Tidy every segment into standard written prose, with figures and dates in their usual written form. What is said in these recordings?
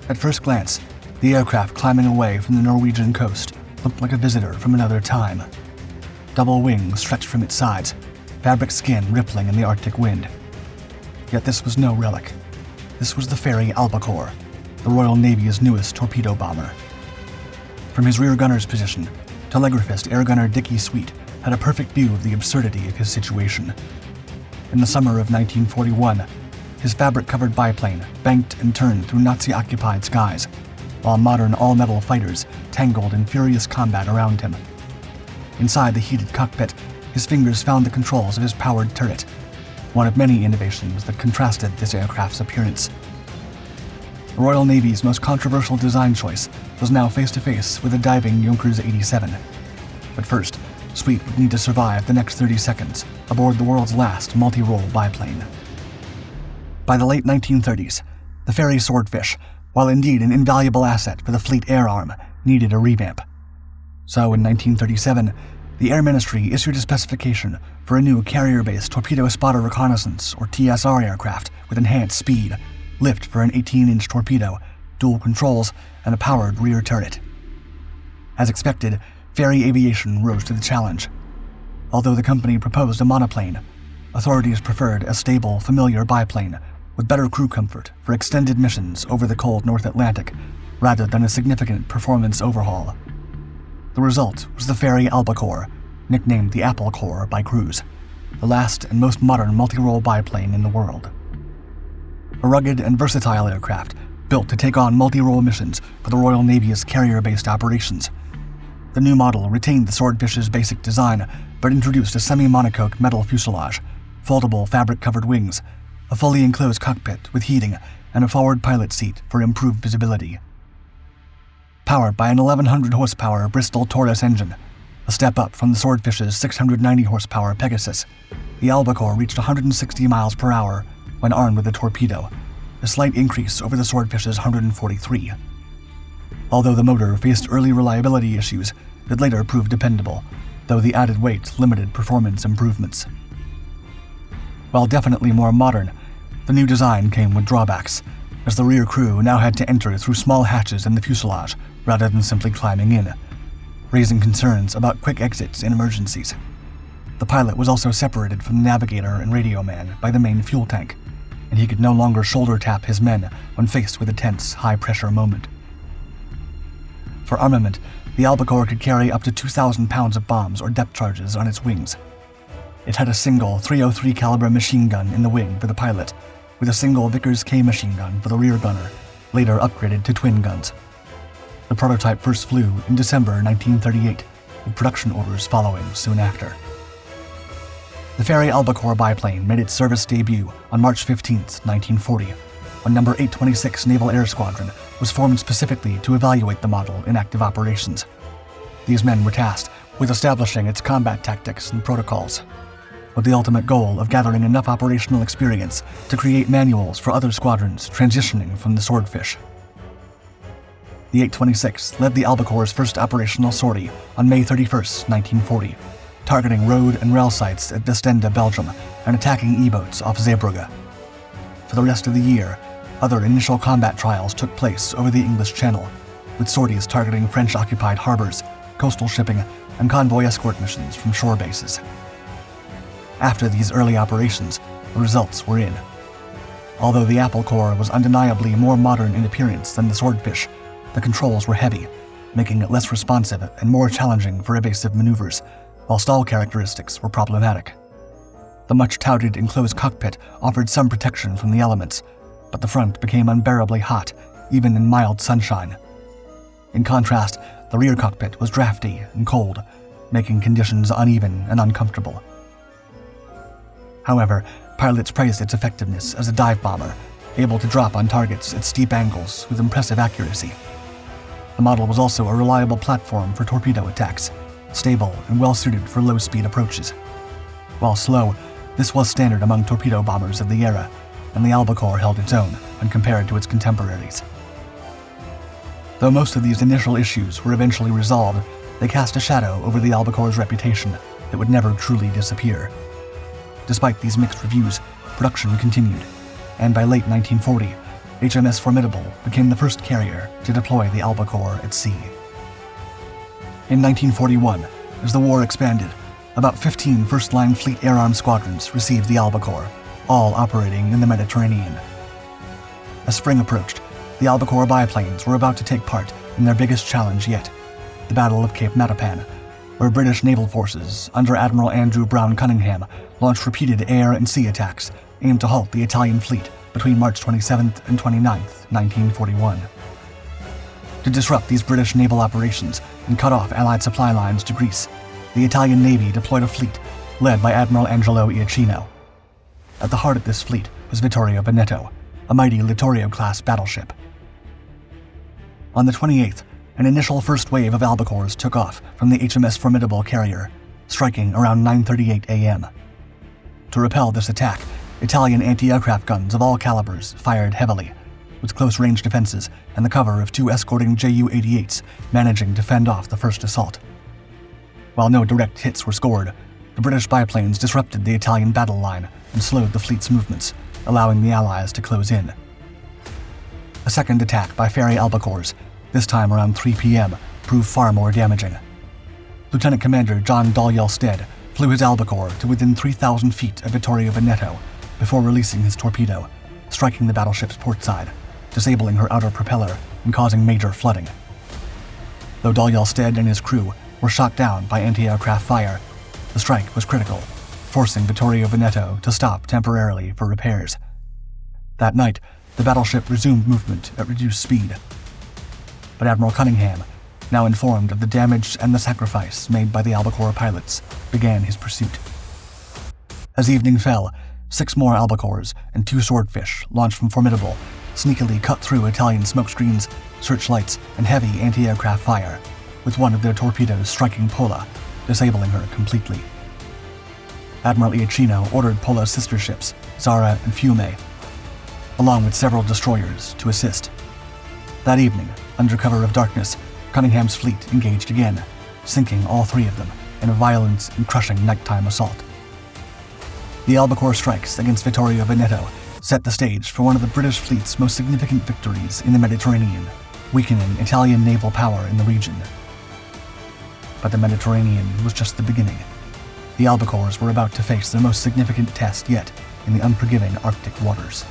At first glance, the aircraft climbing away from the Norwegian coast looked like a visitor from another time. Double wings stretched from its sides, fabric skin rippling in the Arctic wind. Yet this was no relic. This was the Fairey Albacore, the Royal Navy's newest torpedo bomber. From his rear gunner's position, Telegraphist air gunner Dickie had a perfect view of the absurdity of his situation. In the summer of 1941, his fabric-covered biplane banked and turned through Nazi-occupied skies, while modern all-metal fighters tangled in furious combat around him. Inside the heated cockpit, his fingers found the controls of his powered turret, one of many innovations that contrasted this aircraft's appearance. The Royal Navy's most controversial design choice was now face-to-face with a diving Junkers 87. But first, Sweet would need to survive the next 30 seconds aboard the world's last multirole biplane. By the late 1930s, the Fairey Swordfish, while indeed an invaluable asset for the Fleet Air Arm, needed a revamp. So in 1937, the Air Ministry issued a specification for a new carrier-based torpedo spotter reconnaissance, or TSR aircraft with enhanced speed, lift for an 18-inch torpedo, dual controls, and a powered rear turret. As expected, Fairey Aviation rose to the challenge. Although the company proposed a monoplane, authorities preferred a stable, familiar biplane with better crew comfort for extended missions over the cold North Atlantic, rather than a significant performance overhaul. The result was the Fairey Albacore, nicknamed the Apple Core by crews, the last and most modern multirole biplane in the world. A rugged and versatile aircraft built to take on multirole missions for the Royal Navy's carrier-based operations. The new model retained the Swordfish's basic design, but introduced a semi-monocoque metal fuselage, foldable fabric-covered wings, a fully enclosed cockpit with heating, and a forward pilot seat for improved visibility. Powered by an 1,100 horsepower Bristol Taurus engine, a step up from the Swordfish's 690 horsepower Pegasus, the Albacore reached 160 miles per hour when armed with a torpedo, a slight increase over the Swordfish's 143. Although the motor faced early reliability issues, it later proved dependable, though the added weight limited performance improvements. While definitely more modern, the new design came with drawbacks, as the rear crew now had to enter through small hatches in the fuselage rather than simply climbing in, raising concerns about quick exits in emergencies. The pilot was also separated from the navigator and radio man by the main fuel tank, and he could no longer shoulder tap his men when faced with a tense, high-pressure moment. For armament, the Albacore could carry up to 2,000 pounds of bombs or depth charges on its wings. It had a single .303 caliber machine gun in the wing for the pilot, with a single Vickers K machine gun for the rear gunner, later upgraded to twin guns. The prototype first flew in December 1938, with production orders following soon after. The Fairey Albacore biplane made its service debut on March 15, 1940, when No. 826 Naval Air Squadron was formed specifically to evaluate the model in active operations. These men were tasked with establishing its combat tactics and protocols, with the ultimate goal of gathering enough operational experience to create manuals for other squadrons transitioning from the Swordfish. The 826 led the Albacore's first operational sortie on May 31, 1940, targeting road and rail sites at Vestende, Belgium, and attacking E-boats off Zeebrugge. For the rest of the year, other initial combat trials took place over the English Channel, with sorties targeting French-occupied harbors, coastal shipping, and convoy escort missions from shore bases. After these early operations, the results were in. Although the Apple Core was undeniably more modern in appearance than the Swordfish, the controls were heavy, making it less responsive and more challenging for evasive maneuvers, while stall characteristics were problematic. The much-touted enclosed cockpit offered some protection from the elements, but the front became unbearably hot, even in mild sunshine. In contrast, the rear cockpit was drafty and cold, making conditions uneven and uncomfortable. However, pilots praised its effectiveness as a dive bomber, able to drop on targets at steep angles with impressive accuracy. The model was also a reliable platform for torpedo attacks, stable and well-suited for low-speed approaches. While slow, this was standard among torpedo bombers of the era, and the Albacore held its own when compared to its contemporaries. Though most of these initial issues were eventually resolved, they cast a shadow over the Albacore's reputation that would never truly disappear. Despite these mixed reviews, production continued, and by late 1940, HMS Formidable became the first carrier to deploy the Albacore at sea. In 1941, as the war expanded, about 15 first-line Fleet Air Arm squadrons received the Albacore, all operating in the Mediterranean. As spring approached, the Albacore biplanes were about to take part in their biggest challenge yet, the Battle of Cape Matapan, where British naval forces under Admiral Andrew Brown Cunningham launched repeated air and sea attacks aimed to halt the Italian fleet between March 27th and 29th, 1941. To disrupt these British naval operations and cut off Allied supply lines to Greece, the Italian Navy deployed a fleet led by Admiral Angelo Iachino. At the heart of this fleet was Vittorio Veneto, a mighty Littorio-class battleship. On the 28th, an initial first wave of Albacores took off from the HMS Formidable carrier, striking around 9:38 a.m. To repel this attack, Italian anti-aircraft guns of all calibers fired heavily, with close-range defenses and the cover of 2 escorting Ju-88s managing to fend off the first assault. While no direct hits were scored, the British biplanes disrupted the Italian battle line and slowed the fleet's movements, allowing the Allies to close in. A second attack by Fairey Albacores, this time around 3 p.m., proved far more damaging. Lieutenant Commander John Dalyell-Stead flew his Albacore to within 3,000 feet of Vittorio Veneto before releasing his torpedo, striking the battleship's port side, disabling her outer propeller and causing major flooding. Though Dalyell-Stead and his crew were shot down by anti-aircraft fire, the strike was critical, forcing Vittorio Veneto to stop temporarily for repairs. That night, the battleship resumed movement at reduced speed. But Admiral Cunningham, now informed of the damage and the sacrifice made by the Albacore pilots, began his pursuit. As evening fell, 6 more Albacores and 2 swordfish launched from Formidable sneakily cut through Italian smokescreens, searchlights, and heavy anti-aircraft fire, with one of their torpedoes striking Pola, disabling her completely. Admiral Iachino ordered Pola's sister ships, Zara and Fiume, along with several destroyers, to assist. That evening, under cover of darkness, Cunningham's fleet engaged again, sinking all 3 of them in a violent and crushing nighttime assault. The Albacore strikes against Vittorio Veneto set the stage for one of the British fleet's most significant victories in the Mediterranean, weakening Italian naval power in the region. But the Mediterranean was just the beginning. The Albacores were about to face their most significant test yet in the unforgiving Arctic waters.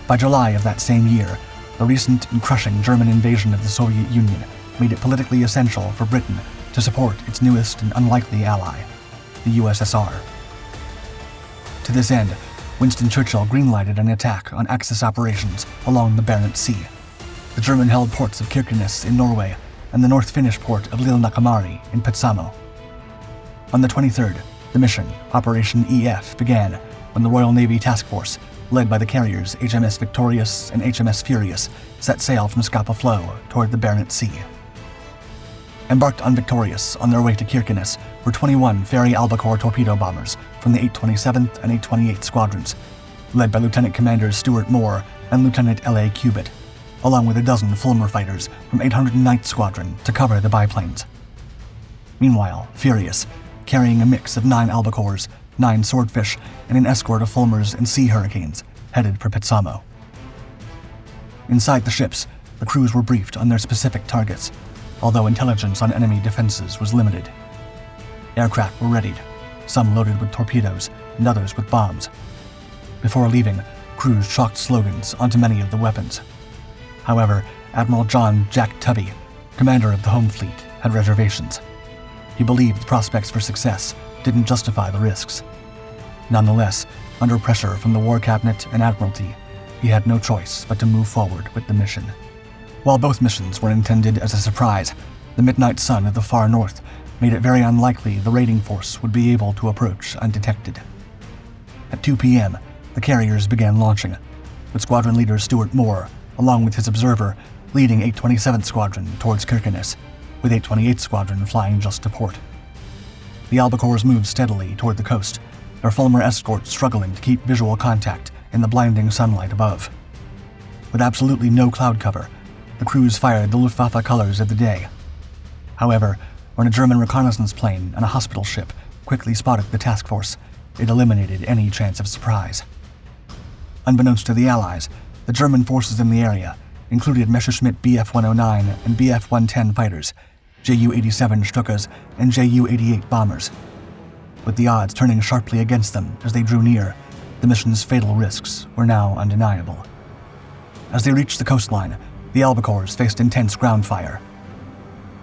By July of that same year, the recent and crushing German invasion of the Soviet Union made it politically essential for Britain to support its newest and unlikely ally, the USSR. To this end, Winston Churchill greenlighted an attack on Axis operations along the Barents Sea, the German-held ports of Kirkenes in Norway and the North Finnish port of Lillenakamari in Petsamo. On the 23rd, the mission, Operation EF, began when the Royal Navy Task Force, led by the carriers HMS Victorious and HMS Furious, set sail from Scapa Flow toward the Barents Sea. Embarked on Victorious on their way to Kirkenes were 21 Fairey Albacore torpedo bombers from the 827th and 828th squadrons, led by Lieutenant Commanders Stuart Moore and Lieutenant L.A. Cubitt, along with a dozen Fulmer fighters from 809th Squadron to cover the biplanes. Meanwhile, Furious, carrying a mix of 9 Albacores, 9 Swordfish, and an escort of Fulmers and Sea Hurricanes, headed for Petsamo. Inside the ships, the crews were briefed on their specific targets, although intelligence on enemy defenses was limited. Aircraft were readied, some loaded with torpedoes and others with bombs. Before leaving, crews chalked slogans onto many of the weapons. However, Admiral John Jack Tubby, commander of the home fleet, had reservations. He believed the prospects for success didn't justify the risks. Nonetheless, under pressure from the War Cabinet and Admiralty, he had no choice but to move forward with the mission. While both missions were intended as a surprise, the midnight sun of the far north made it very unlikely the raiding force would be able to approach undetected. At 2 p.m., the carriers began launching, with Squadron Leader Stuart Moore, along with his observer, leading 827th Squadron towards Kirkenes, with 828th Squadron flying just to port. The Albacores moved steadily toward the coast, their Fulmer escorts struggling to keep visual contact in the blinding sunlight above. With absolutely no cloud cover, the crews fired the Luftwaffe colors of the day. However, when a German reconnaissance plane and a hospital ship quickly spotted the task force, it eliminated any chance of surprise. Unbeknownst to the Allies, The German forces in the area included Messerschmitt Bf-109 and Bf-110 fighters, Ju-87 Stukas, and Ju-88 bombers. With the odds turning sharply against them as they drew near, the mission's fatal risks were now undeniable. As they reached the coastline, the Albacores faced intense ground fire.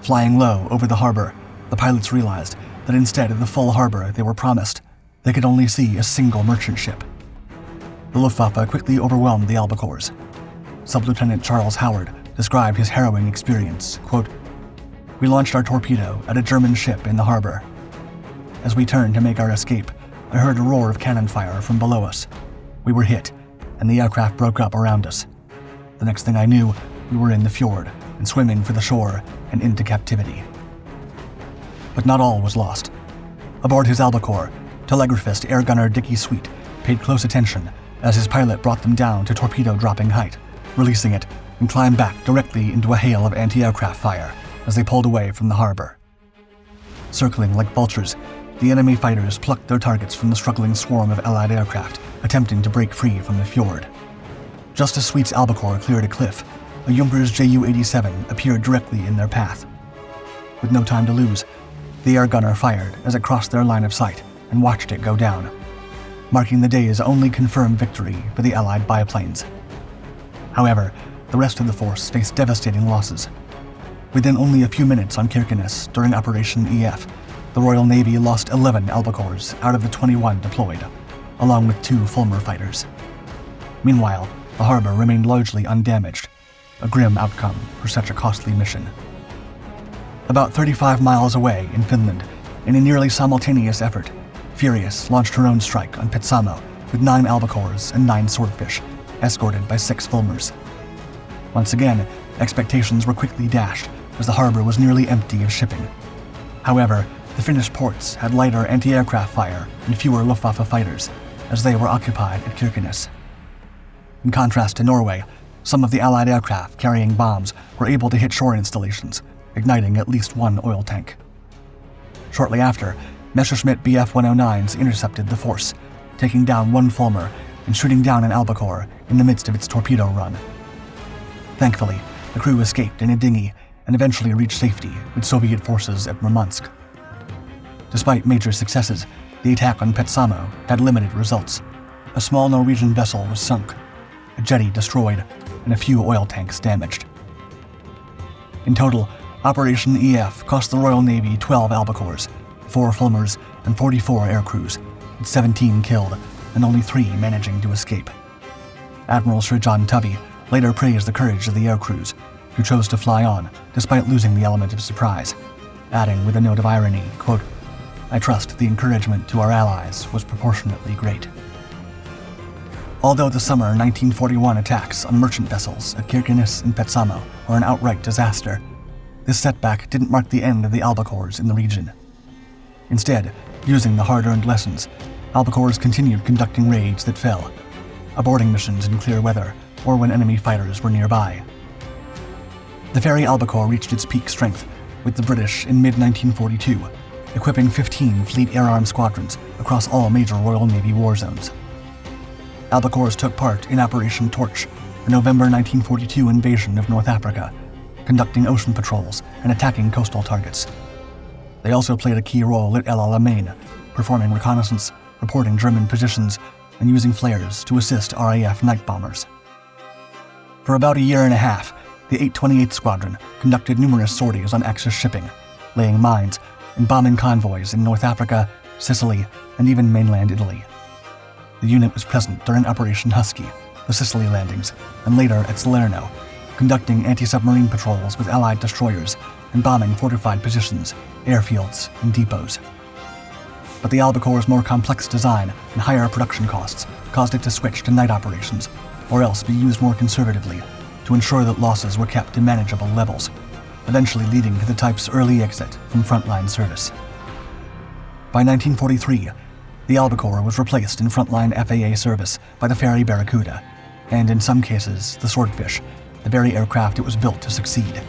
Flying low over the harbor, the pilots realized that instead of the full harbor they were promised, they could only see a single merchant ship. The Luftwaffe quickly overwhelmed the Albacores. Sub-Lieutenant Charles Howard described his harrowing experience, quote, "We launched our torpedo at a German ship in the harbor. As we turned to make our escape, I heard a roar of cannon fire from below us. We were hit, and the aircraft broke up around us. The next thing I knew, we were in the fjord and swimming for the shore and into captivity." But not all was lost. Aboard his Albacore, Telegraphist air gunner Dickie Sweet paid close attention as his pilot brought them down to torpedo-dropping height, releasing it and climbed back directly into a hail of anti-aircraft fire as they pulled away from the harbor. Circling like vultures, the enemy fighters plucked their targets from the struggling swarm of Allied aircraft, attempting to break free from the fjord. Just as Sweet's Albacore cleared a cliff, a Junkers Ju-87 appeared directly in their path. With no time to lose, the air gunner fired as it crossed their line of sight and watched it go down, marking the day's only confirmed victory for the Allied biplanes. However, the rest of the force faced devastating losses. Within only a few minutes on Kirkenes during Operation EF, the Royal Navy lost 11 Albacores out of the 21 deployed, along with 2 Fulmar fighters. Meanwhile, the harbor remained largely undamaged, a grim outcome for such a costly mission. About 35 miles away in Finland, in a nearly simultaneous effort, Furious launched her own strike on Petsamo with 9 Albacores and 9 Swordfish, escorted by 6 Fulmars. Once again, expectations were quickly dashed as the harbor was nearly empty of shipping. However, the Finnish ports had lighter anti-aircraft fire and fewer Luftwaffe fighters, as they were occupied at Kirkenes. In contrast to Norway, some of the Allied aircraft carrying bombs were able to hit shore installations, igniting at least 1 oil tank. Shortly after, Messerschmitt Bf-109s intercepted the force, taking down 1 Fulmar and shooting down an Albacore in the midst of its torpedo run. Thankfully, the crew escaped in a dinghy and eventually reached safety with Soviet forces at Murmansk. Despite major successes, the attack on Petsamo had limited results. A small Norwegian vessel was sunk, a jetty destroyed, and a few oil tanks damaged. In total, Operation EF cost the Royal Navy 12 Albacores, 4 Fulmars, and 44 aircrews, with 17 killed and only 3 managing to escape. Admiral Sir John Tubby later praised the courage of the aircrews, who chose to fly on despite losing the element of surprise, adding with a note of irony, quote, "I trust the encouragement to our allies was proportionately great." Although the summer 1941 attacks on merchant vessels at Kirkenes and Petsamo were an outright disaster, this setback didn't mark the end of the Albacores in the region. Instead, using the hard-earned lessons, Albacores continued conducting raids that fell, aborting missions in clear weather or when enemy fighters were nearby. The Fairey Albacore reached its peak strength with the British in mid-1942, equipping 15 Fleet Air Arm squadrons across all major Royal Navy war zones. Albacores took part in Operation Torch, the November 1942 invasion of North Africa, conducting ocean patrols and attacking coastal targets. They also played a key role at El Alamein, performing reconnaissance, reporting German positions, and using flares to assist RAF night bombers. For about a year and a half, the 828th Squadron conducted numerous sorties on Axis shipping, laying mines and bombing convoys in North Africa, Sicily, and even mainland Italy. The unit was present during Operation Husky, the Sicily landings, and later at Salerno, conducting anti-submarine patrols with Allied destroyers and bombing fortified positions, airfields, and depots. But the Albacore's more complex design and higher production costs caused it to switch to night operations, or else be used more conservatively to ensure that losses were kept to manageable levels, eventually leading to the type's early exit from frontline service. By 1943, the Albacore was replaced in frontline FAA service by the Fairey Barracuda, and in some cases, the Swordfish, the very aircraft it was built to succeed.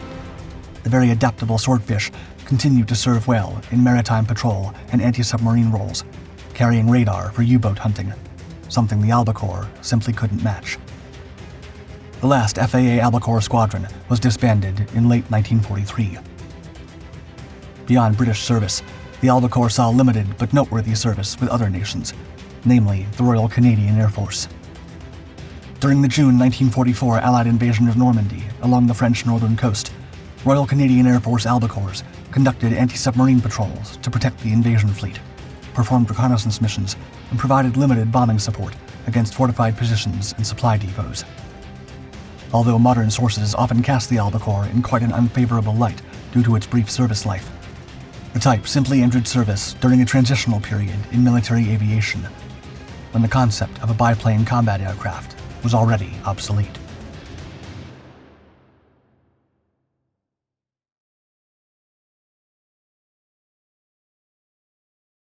The very adaptable Swordfish continued to serve well in maritime patrol and anti-submarine roles, carrying radar for U-boat hunting, something the Albacore simply couldn't match. The last FAA Albacore squadron was disbanded in late 1943. Beyond British service, the Albacore saw limited but noteworthy service with other nations, namely the Royal Canadian Air Force. During the June 1944 Allied invasion of Normandy along the French northern coast, Royal Canadian Air Force Albacores conducted anti-submarine patrols to protect the invasion fleet, performed reconnaissance missions, and provided limited bombing support against fortified positions and supply depots. Although modern sources often cast the Albacore in quite an unfavorable light due to its brief service life, the type simply entered service during a transitional period in military aviation, when the concept of a biplane combat aircraft was already obsolete.